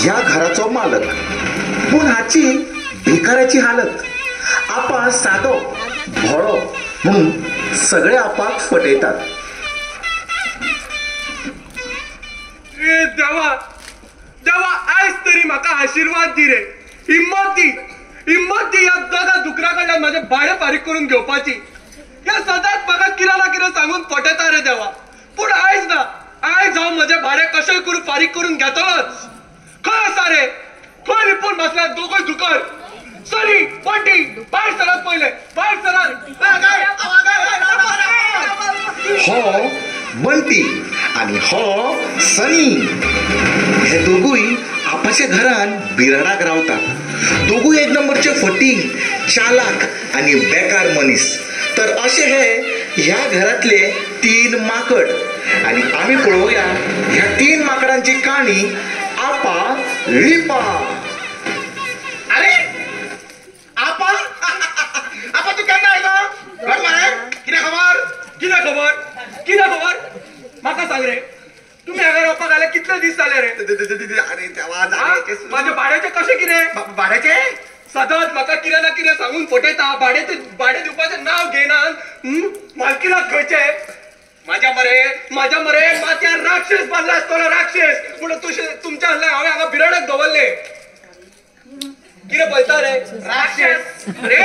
या घराचो मालक, पण हाची भिकाऱ्याची हालत. आपा साधो भोळो म्हणून सगळे आपाक फटयतात. देवा देवा, आयज तरी म्हाका आशीर्वाद दी रे, हिम्मत दी या दोगा दुकरा कडल्यान माझे भाडे फारीक करून घेवपाची. या सदांच म्हाका कितें ना कितें सांगून फटयता रे देवा. पूण आयज ना, आयज हांव म्हजे भाडे कशेंय करून फारीक करून घेतलोच. खंय आसा रे, खंय लिपून बसल्यात दोगूय दुकर. सरी बंटी, भायर सरात पयले, भायर सरात. हो बंटी आणि हो सनी, हे दोघूय आपाच्या घरान बिराडाक रावतात. दोघूय एक नंबरचे फटींग, चालाक आणि बेकार मनीस. तर असे हे ह्या घरातले 3 माकड. आणि आम्ही पळवूया ह्या 3 माकडांची कहाणी. आपा लिपा. अरे आपा, आपा तू केन्ना आयलो? घट मारे, कितें खबर? कितें खबर? कितें खबर? म्हाका सांग रे, तुम्ही हांगा रावपाक आले कितले दीस जाले रे? अरे देवा, माझे भाड्याचे कशे कितें? भाड्याचे सदांच म्हाका कितें ना कितें सांगून फटयता. भाडे दिवपाचें नांव घेनात. मालकीनाक खंयचे? माझ्या मरे माथ्यार राक्षस बांदला आसतलो, राक्षस. पूण तुमच्या हल्ल्या हांवें हांगा बिराडाक दवरले. कितें पळयता रे? राक्षस रे,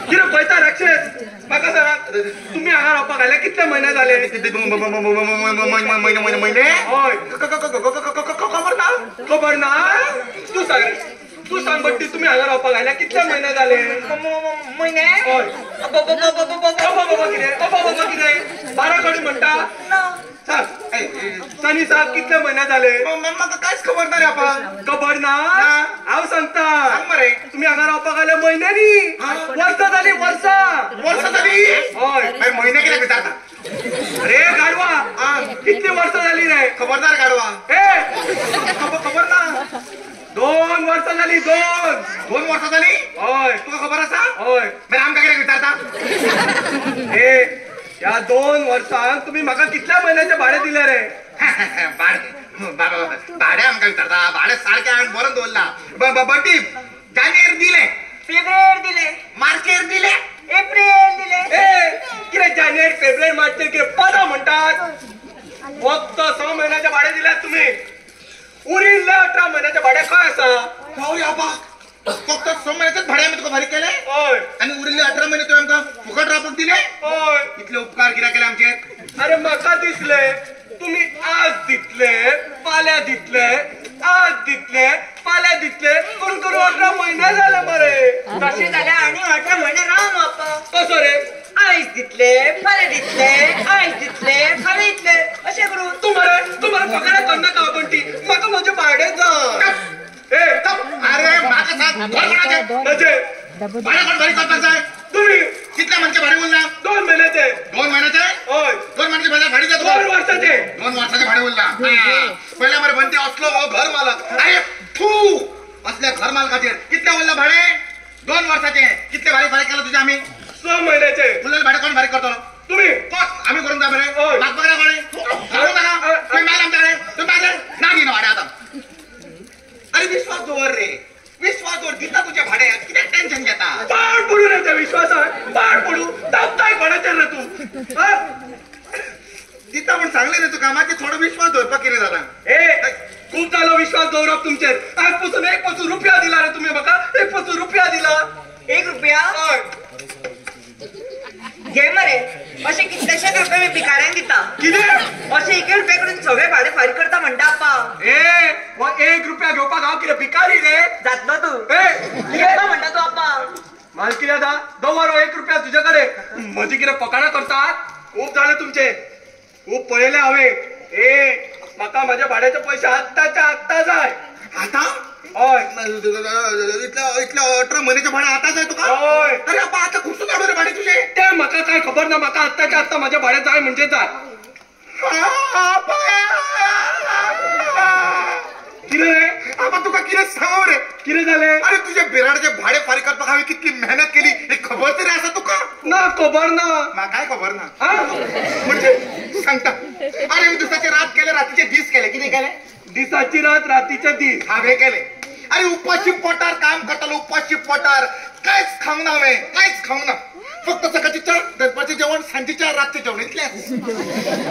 कितें पळयता राक्षस? म्हाका सांगा, तुम्ही हांगा रावपाक आयले कितले म्हयने जाले? महिने हय. खबर ना? तू सांग बट्टी, तुम्ही हांगा रावपाक आयल्या कितले म्हयने जाले? महिने हय. बाबा कितें? 12 कडी म्हणटा. सांग सनी साहेब, कितले म्हयने जाले? म्हाका कांयच खबर ना रे आपा. खबर ना? हांव सांगता. सांग मरे. तुम्ही हांगा रावपाक आयले म्हयन्यांनी, वर्सां जाली, वर्सां जाली. हय. महिने कितें विचारता? अरे गाडवा, कितली वर्सां जाली रे? खबरदार गाडवा. खबर ना? 2 वर्सां जाली. 2 वर्सां जाली. हय. तुका खबर आसा? हय. मागीर आमकां कितें विचारता? या 2 वर्सांक तुम्ही म्हाका कितल्या महिन्याचे भाडे दिले रे? भाडे आमकां विचारता? भाडे सारकें हांवें बरोवन दवरला. बंटी, जानेर दिले, फेब्रुवारी दिले, मार्चेर दिले, एप्रिल दिले. कितें जानेर, फेब्रुवारी, मार्च कितें पदां म्हणटात? फक्त 6 महिन्याचे भाडे दिल्यात तुम्ही. उरिल्ले 18 महिन्याचे भाडे खंय आसा? जावया आपा. फक्त 6 महिन्याचेच भाडे आमी तुका फारीक केले, हय. आनी उरिल्ले 18 महिने तुवें आमकां फुकट रावपाक दिले. हय. इतले उपकार कित्याक केले आमचेर? अरे म्हाका दिसले तुम्ही आज दितले, फाल्यां दितले, आज दितले, फाल्यां दितले करून 18 महिने झाले मरे. तशें जाल्यार आनी 18 महिने रावन वता. कसो रे? आयज दितले, फाल्यां दितले, आयज दितले, फाल्यां दितले, अशें करून. तुम्हाला पगार करना का बंटी? म्हाका म्हजे भाडे जाय. अरे म्हाका सांग, म्हजे भाडे कोण फारीक करपाक जाय? तुम्ही कितल्या मनचे भाडे उरला? 2 महिन्याचे. 2 महिन्याचे? हय. 2 महिन्याचे भाडे द्या. 2 वर्षाचे. 2 वर्षाचे भाडे उरला. पहिला मरे बनते असलो हो घर मालक. अरे फू, असल्या घर मालकाचेर कितले उरला भाडे? 2 वर्षाचे. कितले भाडे फारीक केलं तुझे आम्ही? 6 महिन्याचे. उरलेले भाडे कोण फारीक करतो? तुम्ही. आम्ही करून द्या बरे. हय. माग बघा भाडे सांगू नका. तुम्ही मॅडम द्या, तुम्ही माझे ना घेणं भाडे आता. अरे विश्वास जोवर रे, विश्वास जोर दिता तुझ्या भाडे. किती टेन्शन घेता? पाड पडू रे त्या विश्वासात. पाड पडू. दाबताय कोणाच्या रे तू? दिता पण सांगले रे तुका. माझे थोडं विश्वास धरपाक कितें जाता? खूप झालं विश्वास दवरप तुमचेर. आजपासून 1 रुपया दिला रे तुम्ही म्हाका. 1 रुपया दिला. 1 रुपया घे मरे. अशें कितलेशेच रुपये मी भिकाऱ्यांक दिता. कितें? अशें 1 रुपया करून सगळे भाडे फारीक करता म्हणटा आपा. 1 रुपया घेवपाक हांव कितें भिकारी रे? जातलो तू. येता म्हणटा तू आपा. मालकी दादा, दवर 1 रुपया तुझे कडेन. म्हजी कितें पकाडा करतात? खूप झाले तुमचे. खूप पळयले हांवें. म्हाका माझ्या भाड्याचे पैसे आत्ताच्या आत्ता जाय. आता? हय. इतल्या 18 महिन्याचे भाडे आता जाय तुका? हय. अरे आपा, आता खूप सुद्धा रे भाडे तुझे. ते म्हाका काय खबर ना. म्हाका आत्ताच्या आत्ता माझ्या भाड्यात जाय म्हणजे जाय. कितें रे? आपा तुका कितें सांगू रे? कितें जालें? अरे तुझे बिराडाचे भाडे फारीक करपाक हांवें कितली मेहनत केली हे खबर तरी आसा तुका? ना खबर ना ना काय खबर ना हा? म्हणजे सांगता अरे मी दिवसाचे रात केले रात्रीचे दिस केले किती केले दिसाची रात रातीच्या दीस हावे केले अरे उपाशी पोटार काम करतालो उपाशी पोटार काहीच खाऊ ना हांवें काहीच खाऊ ना फक्त सकाळची चहा दनपारचे जेवण सांजेच्या रातचे जेवण इतलेंच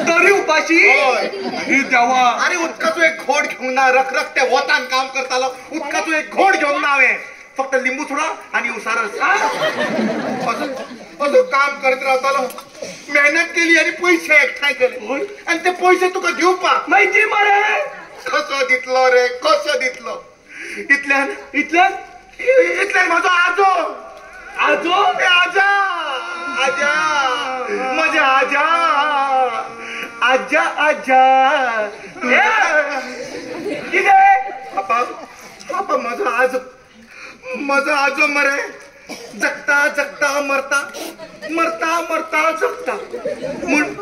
तरी उपाशी होय. ही देवा अरे उदकाचो एक घोड घेऊन ना रखरख ते वतान काम करतालो उदकाचो एक घोड घेऊन ना हांवें फक्त लिंबू सोडा आणि उसारस असं काम करत रावतालो मेहनत केली आणि पैसे एकठांय केले आणि ते पैसे तुका दिवपाक माहिती मरे कसो दितलो रे कसो दितलो इतल्यान इतल्यान इतल्यान म्हाजो आजो आजो ए आजा आजा माझ्या आजा आजा आजा किती आपा आपा माझा आजो मरे जगता जगता मरता मरता मरता जगता म्हण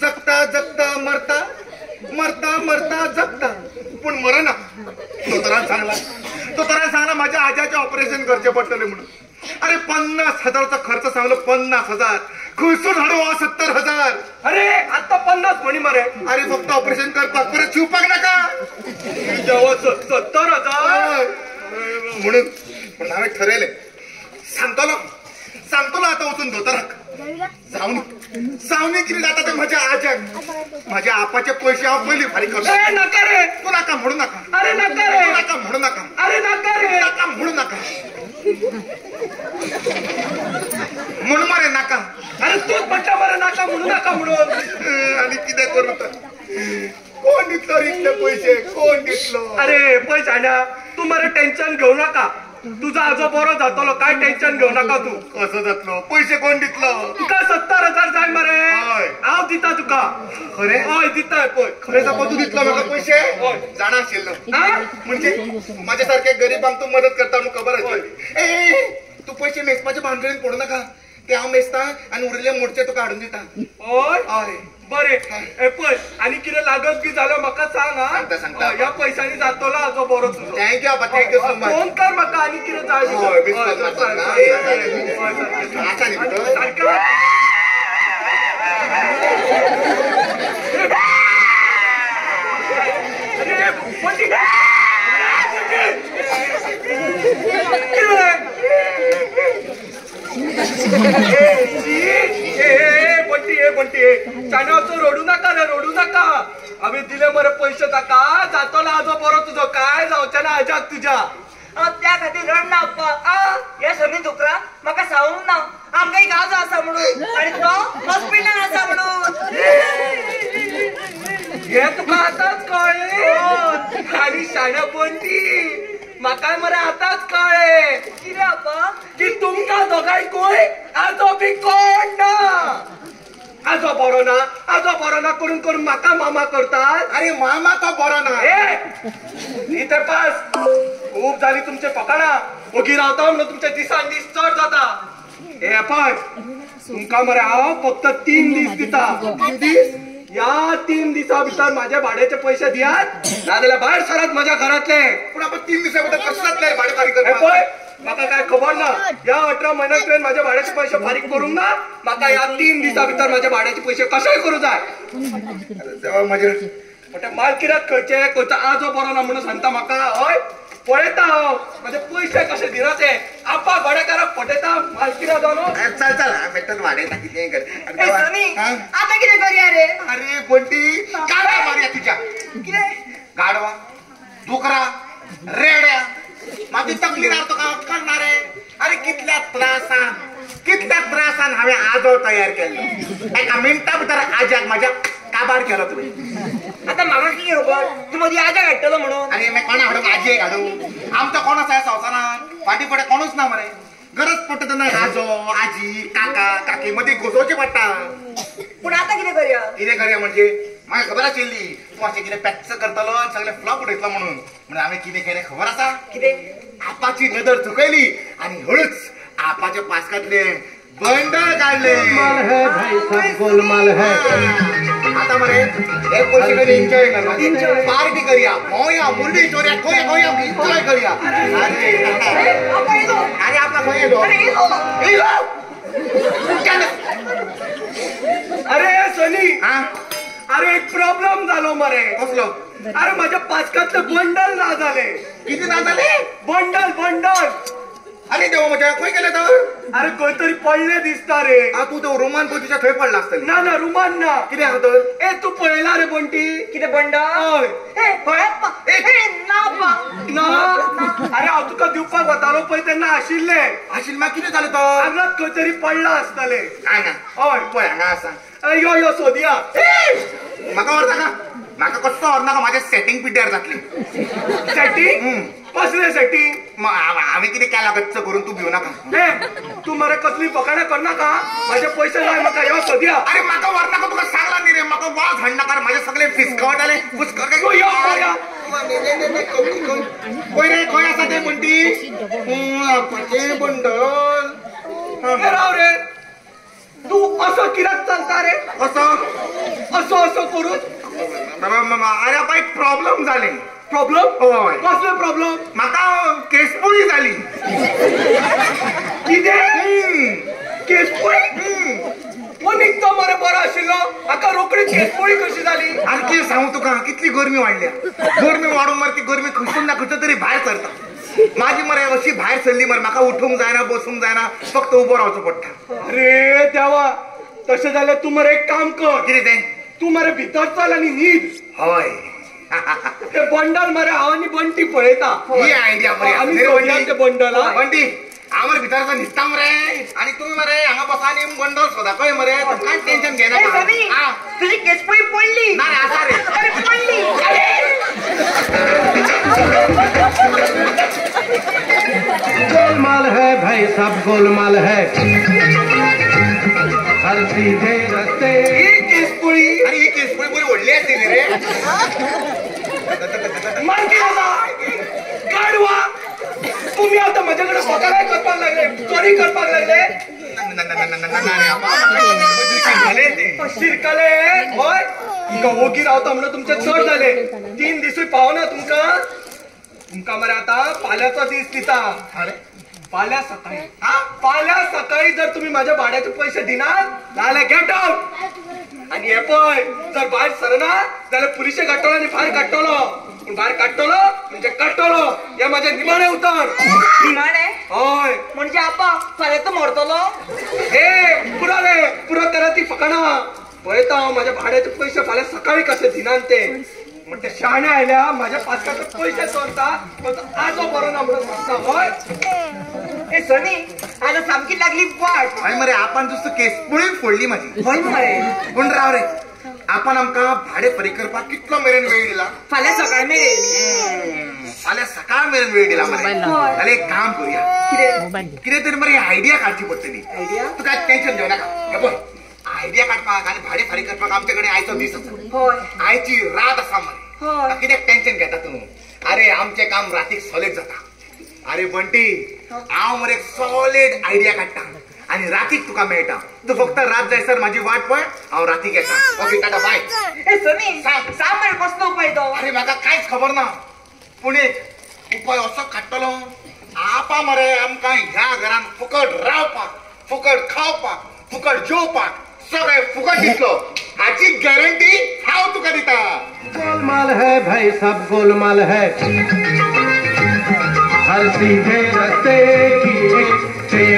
जगता जगता मरता मरता मरता जगता पण मरना तो तरा सांगला माझ्या आजाचे ऑपरेशन करचे पडटले म्हणून अरे 50,000चा खर्च सांगलो 50,000 खंयसून हाडू 70,000 अरे आता 50 म्हणी मरे अरे फक्त ऑपरेशन करपाक परत शिवपाक नका जेव्हा 70,000 म्हणून हांवें ठरयलें सांगतलो आता वचून दोतोराक जावनी कितें जाता ते माझ्या आपाचे पयशे हांव पयलीं फारीक करता नका रे तूं नाका म्हणू नाका अरे नका रे नाका म्हणू नाका अरे नका रे नाका म्हणू नाका म्हणून मरे नाका अरे तूच म्हटलं बरं नका म्हणू नका म्हणून आणि कितें करू तर कोण दितलो रे इतले पयशे कोण दितलो अरे पळय आण्या तू मरे टेन्शन घेऊ नका तुझा आजो बरो जातलो काय टेन्शन घेऊ नका तू कसो जातलो पयशे कोण दितलो तुका 70,000 जाय मरे हय. हांव दिता तुका खरें हय दिता पळय खरें जापा तूं दितलो म्हाका पयशे हय. जाणा आशिल्लो हा? म्हणजे माझ्या सारख्या गरिबांक तू मदत करता म्हणून खबर आसली ए तू पयशे मेजपाच्या भानगडीन पडू नका ते हांव मेजता आनी उरिल्ले मोडचे तुका हाडून दिता हय हय बरे ए पळय आनी कितें लागत बी जाल्यार म्हाका सांग सांगता, सांगता. हा ह्या पैशांनी जातलो आजो बरो तुजो थँक्यू आपा थँक्यू सो मच फोन कर म्हाका आनी कितें जाय हय, बी. बिस्कॉट हय, मारता. हय, हय, हय, हय, हय, हय. आसा न्ही भितर सारकें. अरे, बंटी. बंटी चाण्याचो रडू नका रे रडू नका आम्ही दिले मरे पैसे ताका जातलो आजो बरो तुझो काय जावचे ना आजाक तुझ्या त्या खातीर रड ना अप्पा या सगळी दुकरा म्हाका सांगूंक ना आमकां एक आजो आसा म्हणून आनी तो हॉस्पिटलान आसा म्हणून हे तुका आताच कळ्ळें आणि शाण्या बंटी म्हाका मरे आताच कळ्ळें कितें अप्पा की तुमकां दोगांयकूय आजो बी कोण ना आजो बरो ना करून करून म्हाका मामा करतात अरे मामा तो बरो ना इथे पास खूप झाली तुमचे फकाणा ओगी रावता म्हणून तुमच्या दिसान दीस चड जाता हे पळय तुमका मरे हांव फक्त 3 दीस दिता या 3 दिसा भितर माझ्या भाड्याचे पैसे दियात नाजाल्यार भायर सरात माझ्या घरातले पूण आपण 3 दिसा भितर कसं जातलें भाडे फारीक हे करपाक पळय म्हाका काय खबर ना या 18 म्हयन्यात तुवें माझ्या भाड्याचे पैसे फारीक करूंक ना म्हाका या 3 दिसा भितर माझ्या भाड्याचे पैसे कशेय करू जाय देवा माझे पण मालकिराक खंयचे खंयचो आजो बरो ना म्हणून सांगता म्हाका हय पळयता हांव माझे पैसे कशे दिराचे आपा भाडेकाराक फटयता मालकिरा जावन चल चल मेटल वाडयता कितें कर ए सनी आतां कितें करया रे अरे बंटी गाडवा मारया तुझ्या कितें गाडवा डुकरा रेड्या माझी तकली रावतो का करणार रे अरे कितल्या त्रासान हांवें आजो तयार केल्लो एका मिनटा भितर आजाक माझ्या काबार केलो तुवें आतां म्हाका कितें खबर तूं मदीं आजा हाडटलो म्हणून अरे मी कोणा हाडूंक आजयेक हाडू आमचो कोणूच आहे संवसारान फाटी फुडें कोणूच ना मरे गरज पडटा तेन्ना आजो आजी काका काकी मदीं घुसोवचें पडटा पूण आतां कितें करया कितें करया म्हणजे म्हाका खबर आशिल्ली तूं अशें कितें पॅक्स करतलो आनी सगळें फ्लॉप उडयतलो म्हणून हांवें कितें केलें खबर आसा कितें आपाची नदर चुकयली आणि हळूच आपाच्या पासकातले बंडल काढले आता मरे हे पैसे कधी एन्जॉय करया पार्टी करूया भोंवया मुरडी चोरया खंय एन्जॉय करूया अरे आपला खंय येलो अरे सनी, हा अरे एक प्रॉब्लेम झालो मरे. कसलो? अरे माझ्या पाचकातले बंडल ना झाले. किती ना झाले? Bundle bundle. अरे देवा माझ्या खंय गेले तर? अरे खंयतरी पडले दिसता रे. तू तो रोमान पतीच्या थंय पडला असतली. ना ना रुमान ना. किती आहा तर? ए तू पळयला रे बंटी? किती बंडल? हय. ए पळप्पा ए ना पा ना. अरे हांव तुका दिवपाक वतालो पळय तेन्ना आशिल्ले. आशिल म्हाका कितें जालें तो? हांगात खंयतरी पडला आसतले. हांगा हय. पळय हांगा आसा. यो यो सोदया. म्हाका व्हरता का? म्हाका कसो व्हरनाका, म्हाजें सेटिंग पिड्ड्यार जातली. सेटिंग? कसले सेटिंग? हांवें कितें केलां गच्च करून तू भिवू नाका. ए तू मरे कसली फकाणां करनाका. माझे पयशे जाय म्हाका. यो सोदया. अरे म्हाका व्हरनाका, तुका सांगला न्ही रे. म्हाका वाज हाडनाका, म्हाजे सगळे फिसकवटाले. तू यो पळया. पळय रे खंय आसा ते म्हणटी? आपाचें बंडल. ए राव रे. तू असं कित्याक चलता रे? असं असं करून. अरे बाई प्रॉब्लेम जाले. प्रॉब्लेम? हय. कसले प्रॉब्लेम? म्हाका केसपोळी जाली. कितें? केसपोळी? मग निघतो मरे बरो आशिल्लो. हाका रोखडी केसपोळी कशी जाली? आनी कितें सांगू तुका, कितली गरमी वाडल्या. गरमी वाडून मरे ती गरमी खंयसून ना खंयसून तरी भायर सरता. माझी मरे अशी भायर सरली मरे, म्हाका उठूंक जायना, बसूंक जायना, फक्त उबो रावचो पडटा. अरे देवा, तशें जाल्यार तू मरे एक काम कर. कितें तें? तू मरे भितर चल आनी न्हीद. हय. ते बंडल मरे हांव आनी बंटी पळयता. ही आयडिया बरी आसा. आमी रे सोदया ते बंडल. हा? बंटी, हांव मरे भितर न्हिदता मरे, आनी तुमी मरे हांगा बसा आनी बंडल सोदा कळ्ळें मरे. कांयच टेन्शन ए घेनाका. सनी, हा. तुझी केसपोळी पडली. ना रे, आसा रे. अरे पडली. गोलमाल है भाई, सब गोलमाल है. हर सीधे रस्ते. ही केसपोळी. अरे ही केसपोळी बरी व्हडली आसली रे. मारकी दादा, गाढवा. तुम्ही आता माझ्याकडे फकाणां करपाक लागले, चोरी करपाक लागले. शिरकले होय. तुमका ओगी रावता म्हणून तुमचे चड झाले. 3 दिसूय पावना तुमका. तुमका मरे आता फाल्यांचो दीस दिता. अरे फाल्यां सकाळी. फाल्यां सकाळी जर तुम्ही माझ्या भाड्याचे पैसे दिनात जाल्यार गेट आउट. आणि हे पळय, जर भायर सरना जाल्यार पुलिशे काडटलो आनी भायर काडटलो. पूण भायर काडटलो म्हणजे काडटलो. हे माझे निमाणे उतर. निमाणे? हय. म्हणजे आपा फाल्यां तो मरतलो. ए पुरो रे, पुरो करा ती फकाणां. पळयता हांव माझ्या भाड्याचे पैसे फाल्यां सकाळी कशे दिनात ते. मग ते शाणे आयल्या माझ्या पाचकाचे पैसे चोरता, पण तो आजो बरो ना म्हणून सांगता. हय. ए सनी, आता सामकी लागली वाट. आणि मरे आपण दुसरं केसपोळी फोडली माझी. होय मरे. पूण राव रे, आपण आमकां भाडे फारीक करपाक कितलो मेरेन वेळ दिला? फाल्यां सकाळी मेरेन. फाल्यां सकाळ मेरेन वेळ दिला मरे. जाल्यार एक काम करूया. कितें तरी मरे आयडिया काडची पडटली. आयडिया? तू काय टेन्शन घेऊ नाका. हे पळय, आयडिया काडपाक आनी भाडे फारीक करपाक आमचे कडेन आयचो दीस आसा. होय. आयची रात आसा मरे. होय. कित्याक टेन्शन घेता तूं? अरे आमचे काम रातीक सॉलिड जाता. अरे बंटी, हांव मरे सॉलिड आयडिया काडटा आनी रातीक तुका मेळटा. तू फक्त रात जायसर माझी वाट पळय, हांव रातीक येता. Okay tata bye. ए सनी, सांग मरे कसलो उपाय तो? अरे म्हाका कांयच खबर ना, पूण एक उपाय असो काडटलो. आपा मरे आमकां ह्या घरान फुकट रावपाक, फुकट खावपाक, फुकट जेवपाक सगळे फुकट दिसलो. हाची गॅरंटी हांव तुका दिता. गोलमाल है भाई, सब गोलमाल है. हर सीधे रस्ते की एक